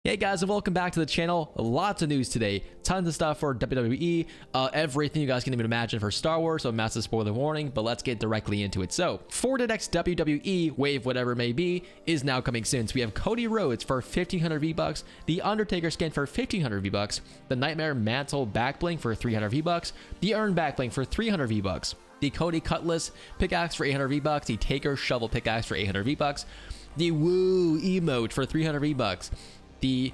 Hey guys, and welcome back to the channel. Lots of news today, tons of stuff for WWE, everything you guys can even imagine for Star Wars, so massive spoiler warning, but let's get directly into it. So, Fortnite X WWE Wave, whatever it may be, is now coming soon. So we have Cody Rhodes for 1,500 V-Bucks, the Undertaker skin for 1,500 V-Bucks, the Nightmare Mantle back bling for 300 V-Bucks, the Urn back bling for 300 V-Bucks, the Cody Cutlass pickaxe for 800 V-Bucks, the Taker Shovel pickaxe for 800 V-Bucks, the Woo emote for 300 V-Bucks, the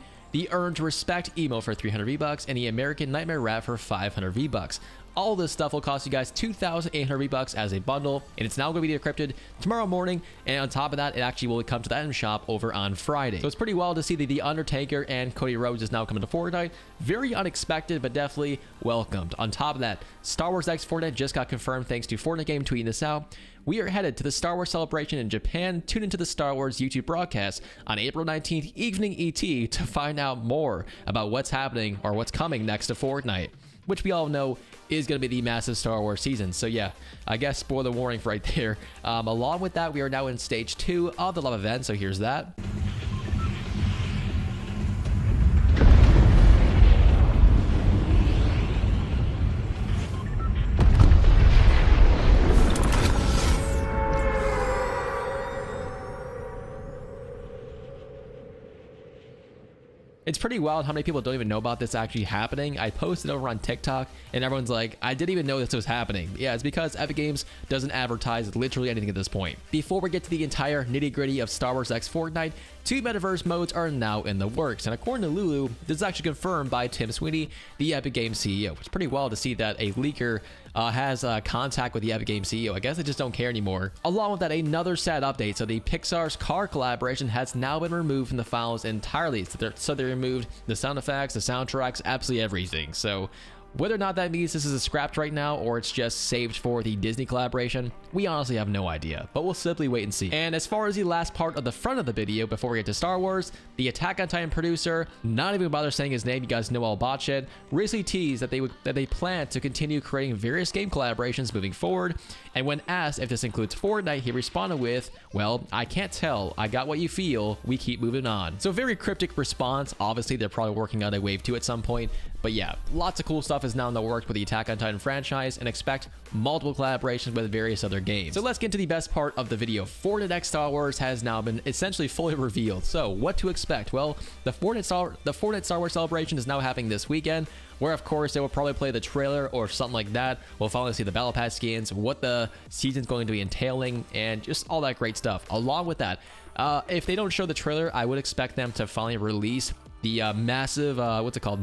Earned Respect emo for 300 V-Bucks, and the American Nightmare Wrap for 500 V-Bucks. All this stuff will cost you guys 2,800 V-Bucks as a bundle, and it's now going to be decrypted tomorrow morning, and on top of that, it actually will come to the item shop over on Friday. So it's pretty wild to see that The Undertaker and Cody Rhodes is now coming to Fortnite. Very unexpected, but definitely welcomed. On top of that, Star Wars X Fortnite just got confirmed thanks to Fortnite Game tweeting this out. We are headed to the Star Wars celebration in Japan. Tune into the Star Wars YouTube broadcast on April 19th, evening ET, to find out more about what's happening or what's coming next to Fortnite, which we all know is going to be the massive Star Wars season. So yeah, I guess spoiler warning right there. Along with that, we are now in stage 2 of the live event, so here's that. It's pretty wild how many people don't even know about this actually happening. I posted over on TikTok and everyone's like, I didn't even know this was happening. Yeah, it's because Epic Games doesn't advertise literally anything at this point. Before we get to the entire nitty gritty of Star Wars X Fortnite, 2 metaverse modes are now in the works. And according to Lulu, this is actually confirmed by Tim Sweeney, the Epic Games CEO. It's pretty wild to see that a leaker has contact with the Epic Games CEO. I guess they just don't care anymore. Along with that, another sad update. So the Pixar's car collaboration has now been removed from the files entirely. So they removed the sound effects, the soundtracks, absolutely everything. So whether or not that means this is scrapped right now or it's just saved for the Disney collaboration, we honestly have no idea, but we'll simply wait and see. And as far as the last part of the front of the video before we get to Star Wars, the Attack on Titan producer, not even bother saying his name, you guys know all about shit, recently teased that they plan to continue creating various game collaborations moving forward. And when asked if this includes Fortnite, he responded with, well, I can't tell, I got what you feel, we keep moving on. So very cryptic response. Obviously they're probably working on a wave 2 at some point, but yeah, lots of cool stuff is now in the works with the Attack on Titan franchise, and expect multiple collaborations with various other games. So let's get to the best part of the video. Fortnite X Star Wars has now been essentially fully revealed. So what to expect? Well, the Fortnite Star Wars celebration is now happening this weekend, where of course they will probably play the trailer or something like that. We'll finally see the Battle Pass skins, what the season's going to be entailing, and just all that great stuff. Along with that, if they don't show the trailer, I would expect them to finally release the massive,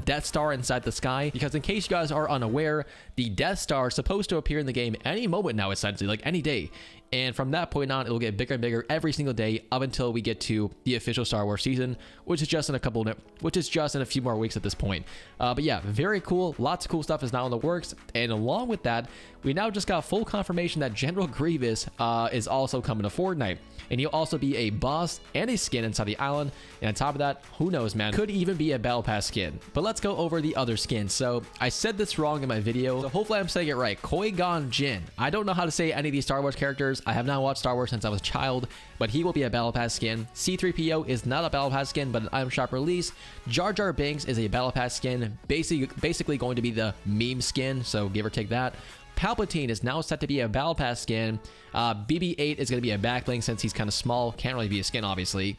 Death Star inside the sky, because in case you guys are unaware, the Death Star is supposed to appear in the game any moment now, essentially, like any day. And from that point on, it'll get bigger and bigger every single day up until we get to the official Star Wars season, which is just in a few more weeks at this point. But yeah, very cool. Lots of cool stuff is now in the works. And along with that, we now just got full confirmation that General Grievous is also coming to Fortnite. And he'll also be a boss and a skin inside the island. And on top of that, who knows, man, could even be a Battle Pass skin. But let's go over the other skins. So I said this wrong in my video, so hopefully I'm saying it right. Qui-Gon Jinn. I don't know how to say any of these Star Wars characters. I have not watched Star Wars since I was a child, but he will be a Battle Pass skin. C-3PO is not a Battle Pass skin, but an item shop release. Jar Jar Binks is a Battle Pass skin, basically going to be the meme skin, so give or take that. Palpatine is now set to be a Battle Pass skin. BB-8 is going to be a backbling since he's kind of small. Can't really be a skin, obviously.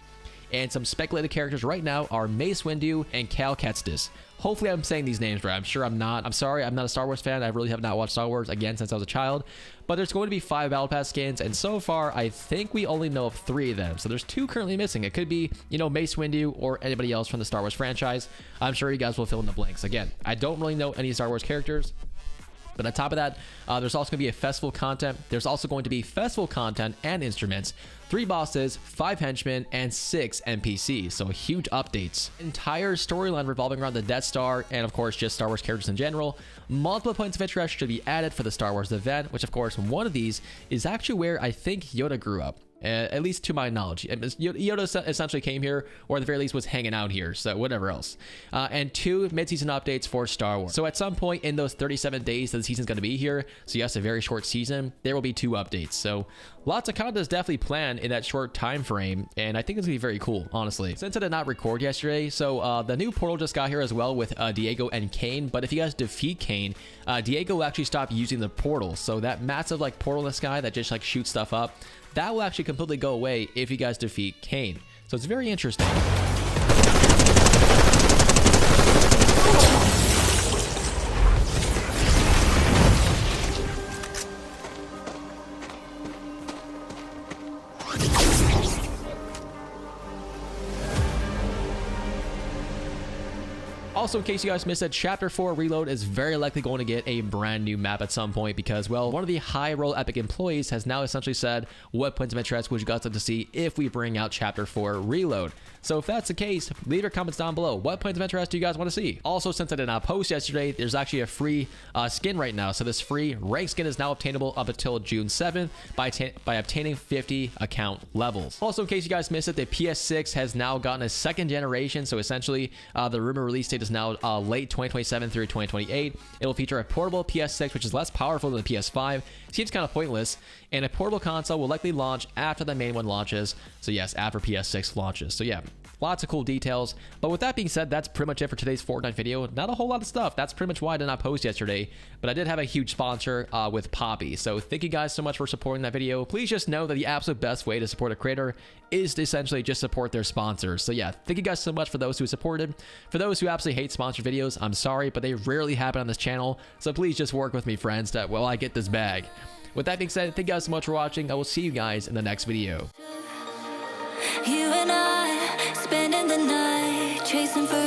And some speculated characters right now are Mace Windu and Cal Kestis. Hopefully I'm saying these names right. I'm sure I'm not. I'm sorry, I'm not a Star Wars fan. I really have not watched Star Wars, again, since I was a child. But there's going to be 5 Battle Pass skins, and so far, I think we only know of 3 of them. So there's 2 currently missing. It could be, Mace Windu or anybody else from the Star Wars franchise. I'm sure you guys will fill in the blanks. Again, I don't really know any Star Wars characters. But on top of that, there's also going to be a festival content. There's also going to be festival content and instruments, 3 bosses, 5 henchmen, and 6 NPCs. So huge updates. Entire storyline revolving around the Death Star and, of course, just Star Wars characters in general. Multiple points of interest should be added for the Star Wars event, which, of course, one of these is actually where I think Yoda grew up. at least to my knowledge. Yoda essentially came here, or at the very least was hanging out here, so whatever else. And 2 mid-season updates for Star Wars. So at some point in those 37 days that the season's going to be here, so yes, a very short season, there will be 2 updates. So lots of content is definitely planned in that short time frame, and I think it's going to be very cool, honestly. Since I did not record yesterday, so the new portal just got here as well with Diego and Kane, but if you guys defeat Kane, Diego will actually stop using the portal. So that massive like portal in the sky that just like shoots stuff up, that will actually completely go away if you guys defeat Kane. So it's very interesting. Also, in case you guys missed it, Chapter 4 Reload is very likely going to get a brand new map at some point because, well, one of the high-roll Epic employees has now essentially said what points of interest would you guys like to see if we bring out Chapter 4 Reload. So if that's the case, leave your comments down below. What points of interest do you guys want to see? Also, since I did not post yesterday, there's actually a free skin right now. So this free rank skin is now obtainable up until June 7th by obtaining 50 account levels. Also, in case you guys missed it, the PS6 has now gotten a 2nd generation. So essentially, the rumor release date is now late 2027 through 2028. It will feature a portable PS6, which is less powerful than the PS5. Seems kind of pointless. And a portable console will likely launch after the main one launches. So yes, after PS6 launches. So yeah, lots of cool details. But with that being said, that's pretty much it for today's Fortnite video. Not a whole lot of stuff. That's pretty much why I did not post yesterday. But I did have a huge sponsor with Poppy. So thank you guys so much for supporting that video. Please just know that the absolute best way to support a creator is to essentially just support their sponsors. So yeah, thank you guys so much for those who supported. For those who absolutely hate sponsored videos, I'm sorry, but they rarely happen on this channel. So please just work with me, friends, that while I get this bag. With that being said, thank you guys so much for watching. I will see you guys in the next video. You and I spending the night chasing for